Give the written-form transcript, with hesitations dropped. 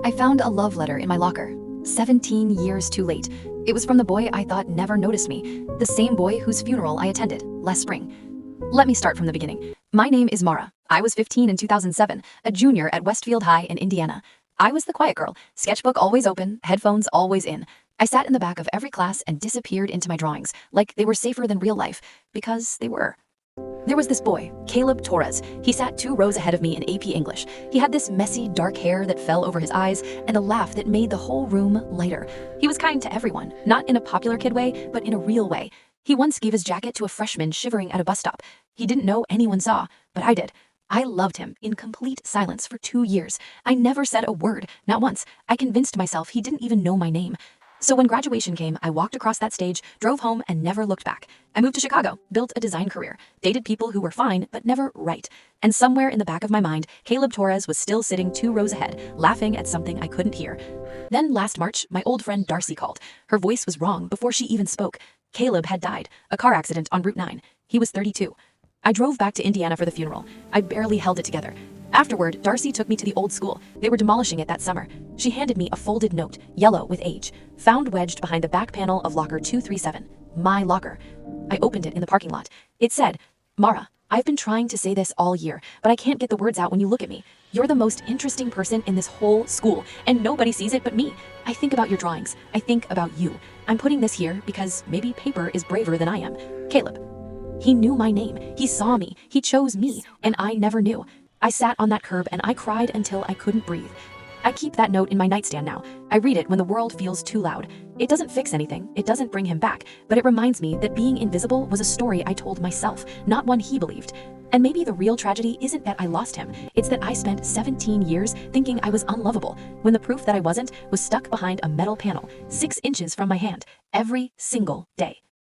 I found a love letter in my locker. 17 years too late. It was from the boy I thought never noticed me, the same boy whose funeral I attended last spring. Let me start from the beginning. My name is Mara. I was 15 in 2007, a junior at Westfield High in Indiana. I was the quiet girl, sketchbook always open, headphones always in. I sat in the back of every class and disappeared into my drawings, like they were safer than real life, because they were. There was this boy, Caleb Torres. He sat 2 rows ahead of me in AP English. He had this messy, dark hair that fell over his eyes and a laugh that made the whole room lighter. He was kind to everyone, not in a popular kid way, but in a real way. He once gave his jacket to a freshman shivering at a bus stop. He didn't know anyone saw, but I did. I loved him in complete silence for 2 years. I never said a word, not once. I convinced myself he didn't even know my name. So when graduation came, I walked across that stage, drove home, and never looked back. I moved to Chicago, built a design career, dated people who were fine, but never right. And somewhere in the back of my mind, Caleb Torres was still sitting 2 rows ahead, laughing at something I couldn't hear. Then last March, my old friend Darcy called. Her voice was wrong before she even spoke. Caleb had died, a car accident on Route 9. He was 32. I drove back to Indiana for the funeral. I barely held it together. Afterward, Darcy took me to the old school. They were demolishing it that summer. She handed me a folded note, yellow with age, found wedged behind the back panel of locker 237. My locker. I opened it in the parking lot. It said, "Mara, I've been trying to say this all year, but I can't get the words out when you look at me. You're the most interesting person in this whole school, and nobody sees it but me. I think about your drawings. I think about you. I'm putting this here because maybe paper is braver than I am. Caleb." He knew my name. He saw me. He chose me, and I never knew. I sat on that curb and I cried until I couldn't breathe. I keep that note in my nightstand now. I read it when the world feels too loud. It doesn't fix anything, it doesn't bring him back, but it reminds me that being invisible was a story I told myself, not one he believed. And maybe the real tragedy isn't that I lost him, it's that I spent 17 years thinking I was unlovable, when the proof that I wasn't was stuck behind a metal panel, 6 inches from my hand, every single day.